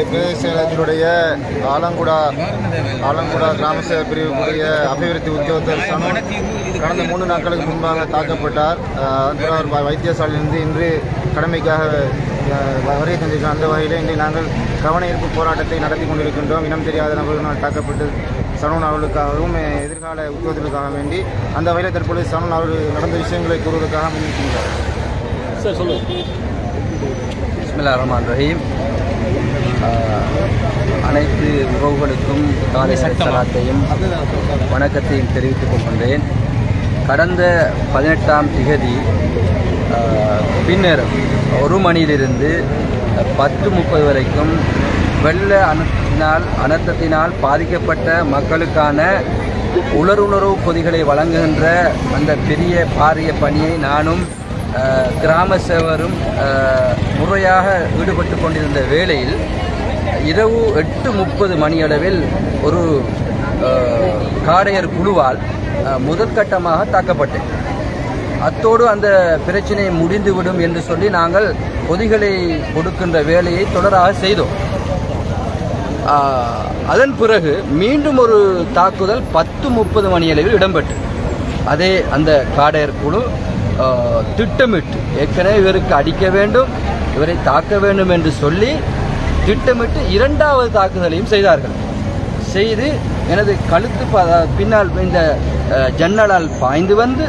பிரதேச செயலகத்தினுடைய ஆலங்குடா கிராம சேவை பிரிவுக்குரிய அபிவிருத்தி உத்தியோகத்தர் சனு கடந்த 3 நாட்களுக்கு முன்பாக தாக்கப்பட்டார். அவர் வைத்தியசாலையிலிருந்து இன்று கடமைக்காக வருகை தந்திருக்கிறோம். அந்த வகையில் இன்று நாங்கள் கவன ஈர்ப்பு போராட்டத்தை நடத்தி கொண்டிருக்கின்றோம். இனம் தெரியாத நபர்களால் தாக்கப்பட்டு சனூன் அவர்களுக்காகவும் எதிர்கால உத்தியோகத்திற்காக வேண்டி அந்த வகையில் தற்பொழுது சனூன் அவர்கள் நடந்த விஷயங்களை கூறுவதற்காக முன்னிருக்கின்றார். சார் சொல்லுங்கள். பிஸ்மில்லாஹிர் ரஹ்மானிர் ரஹீம். அனைத்து உறவுகளுக்கும் காலை சலாத்தையும் வணக்கத்தையும் தெரிவித்துக் கொள்கின்றேன். கடந்த 18ஆம் திகதி பின்னர் 1 மணியிலிருந்து 10:30 வரைக்கும் வெள்ள அனர்த்தத்தினால் பாதிக்கப்பட்ட மக்களுக்கான உணர்வு பொதிகளை வழங்குகின்ற அந்த பெரிய பாரிய பணியை நானும் கிராம சேவரும் முறையாக ஈடுபட்டு கொண்டிருந்த வேளையில் இரவு 8:30 மணியளவில் ஒரு காடையர் குழுவால் முதற்கட்டமாக தாக்கப்பட்டேன். அத்தோடு அந்த பிரச்சனை முடிந்துவிடும் என்று சொல்லி நாங்கள் பொதிகளை கொடுக்கின்ற வேலையை தொடராக செய்தோம். அதன் பிறகு மீண்டும் ஒரு தாக்குதல் 10:30 மணியளவில் இடம்பெற்று அதே அந்த காடையர் குழு திட்டமிட்டு ஏற்கனவே இவருக்கு அடிக்க வேண்டும், இவரை தாக்க வேண்டும் என்று சொல்லி திட்டமிட்டு 2வது தாக்குதலையும் செய்தார்கள். செய்து எனது கழுத்து பின்னால் இந்த ஜன்னலால் பாய்ந்து வந்து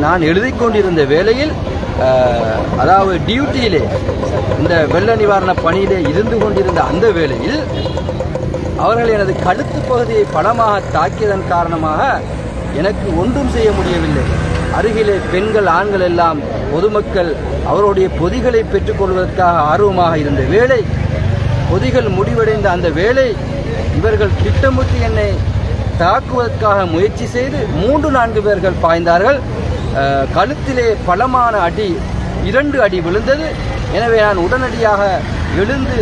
நான் எழுதி கொண்டிருந்த வேளையில், அதாவது டியூட்டியிலே இந்த வெள்ள நிவாரண பணியிலே இருந்து கொண்டிருந்த அந்த வேளையில் அவர்கள் எனது கழுத்து பகுதியை பலமாக தாக்கியதன் காரணமாக எனக்கு ஒன்றும் செய்ய முடியவில்லை. அருகிலே பெண்கள் ஆண்கள் எல்லாம் பொதுமக்கள் அவருடைய பொதிகளை பெற்றுக்கொள்வதற்காக ஆர்வமாக இருந்த வேளை, பொதிகள் முடிவடைந்த அந்த வேளை இவர்கள் திட்டமிட்டு என்னை தாக்குவதற்காக முயற்சி செய்து 3-4 பேர்கள் பாய்ந்தார்கள். கழுத்திலே பலமான அடி 2 அடி விழுந்தது. எனவே நான் உடனடியாக எழுந்து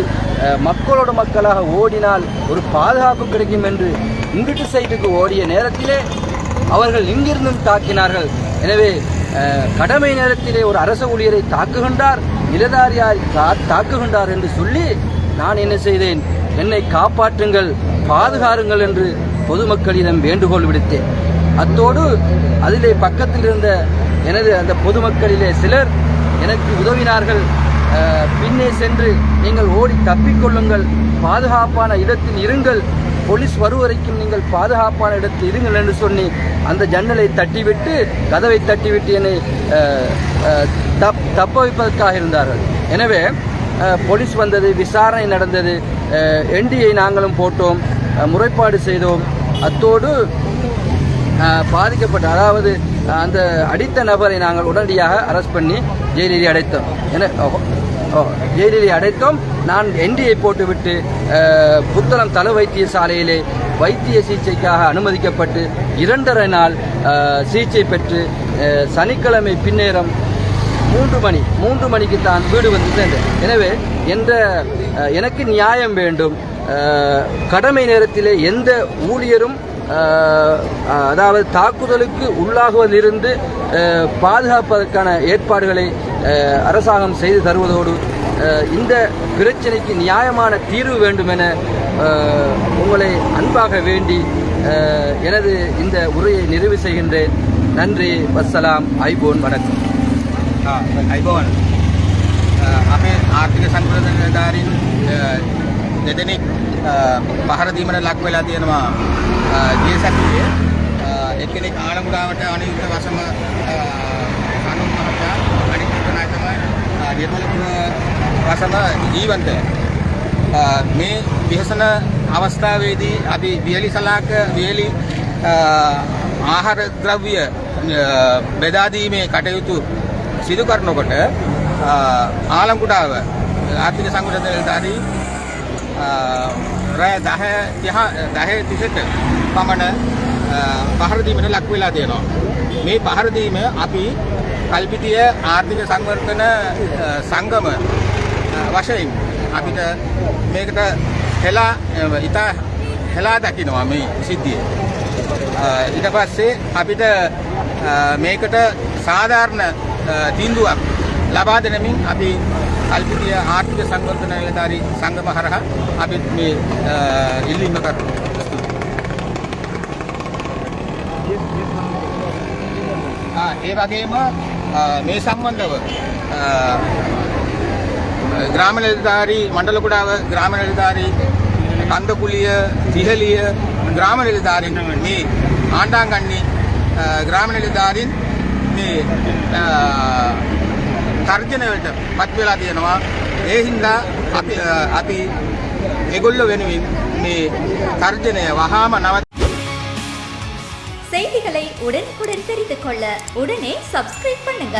மக்களோட மக்களாக ஓடினால் ஒரு பாதுகாப்பு கிடைக்கும் என்று இங்கிட்டு சைடுக்கு ஓடிய நேரத்திலே அவர்கள் இங்கிருந்தும் தாக்கினார்கள். எனவே கடமை நேரத்திலே ஒரு அரச ஊழியரை தாக்குகின்றார், நிலதாரியார் தாக்குகின்றார் என்று சொல்லி நான் என்ன செய்தேன், என்னை காப்பாற்றுங்கள், பாதுகாருங்கள் என்று பொதுமக்களிடம் வேண்டுகோள் விடுத்தேன். அத்தோடு அதிலே பக்கத்தில் இருந்த எனது அந்த பொதுமக்களிலே சிலர் எனக்கு உதவினார்கள். பின்னே சென்று நீங்கள் ஓடி தப்பிக்கொள்ளுங்கள், பாதுகாப்பான இடத்தில் இருங்கள், போலீஸ் வருவரைக்கும் நீங்கள் பாதுகாப்பான இடத்தில் இருங்கள் என்று சொல்லி அந்த ஜன்னலை தட்டிவிட்டு கதவை தட்டிவிட்டு என்னை தப்ப வைப்பதற்காக இருந்தார்கள். எனவே போலீஸ் வந்தது, விசாரணை நடந்தது, என்டியை நாங்களும் போட்டோம், முறைப்பாடு செய்தோம். அத்தோடு பாதிக்கப்பட்ட அதாவது அந்த அடித்த நபரை நாங்கள் உடனடியாக அரெஸ்ட் பண்ணி ஜெயிலில் அடைத்தோம். ஜெயிலில் அடைத்தோம். நான் என்டியை போட்டுவிட்டு புத்தளம் தலை வைத்தியசாலையிலே வைத்திய சிகிச்சைக்காக அனுமதிக்கப்பட்டு 2.5 நாள் சிகிச்சை பெற்று சனிக்கிழமை பின்னேரம் 3 மணிக்கு தான் வீடு வந்து சேர்ந்தேன். எனவே எனக்கு நியாயம் வேண்டும். கடமை நேரத்திலே எந்த ஊழியரும் அதாவது தாக்குதலுக்கு உள்ளாகுவதிலிருந்து பாதுகாப்பதற்கான ஏற்பாடுகளை அரசாங்கம் செய்து தருவதோடு இந்த பிரச்சனைக்கு நியாயமான தீர்வு வேண்டும் என உங்களை அன்பாக வேண்டி எனது இந்த உரையை நிறைவு செய்கின்றேன். நன்றி, வஸ்ஸலாம், ஐபோன், வணக்கம். අයිබෝන් අපේ ආර්ථික සංවර්ධන නිලධාරීන් දෙදෙනෙක් පහර දීමට ලක් වෙලා තියෙනවා ජීසක්තියේ. එක්කෙනෙක් ආලංගුඩාවට අනිත් වසම සනුන් මහතා, අනිත් කෙනා තමයි නිර්මලපුර වසම ජීවන්ත. මේ විහසන අවස්ථාවේදී අපි වියලි සලාක වියලි ආහාර ද්‍රව්‍ය බෙදා දීමේ කටයුතු සිදු කරනකොට ආලංගුඩාව ආර්ථික සංවර්ධන නිලධාරී රෑ 10:30 පමණ පහර දීමට ලක් වෙලා තියෙනවා. මේ පහර දීම අපි කල්පිටිය ආර්ථික සංවර්ධන සංගම වශයෙන් අපිට මේකට හෙලා දකින්නවා මේ සිද්ධිය. ඊට පස්සේ අපිට මේකට සාධාරණ තීන්දුවක් ලබා දෙනමින් අපි අල්පිටිය ආර්ථික සංවර්ධන නිලධාරී සංගම හරහා අපිත් මේ ඉල්ලීම කරනවා. ඒ වගේම මේ සම්බන්ධව ග්‍රාම නිලධාරී මණ්ඩල කුඩාව ග්‍රාම නිලධාරී කන්දකුලිය තිහලිය ග්‍රාම නිලධාරීන් මේ ආණ්ඩාංගන්නේ ග්‍රාම නිලධාරීන් මේ තර්ජන වලට පත් වෙලා තියෙනවා. ඒ හින්දා අපි ඒගොල්ලෝ වෙනුවෙන් මේ තර්ජනය වහාම නවත්ත. செய்திகளை உடனுக்குடன் தெரிந்து கொள்ள உடனே சப்ஸ்கிரைப் பண்ணுங்க.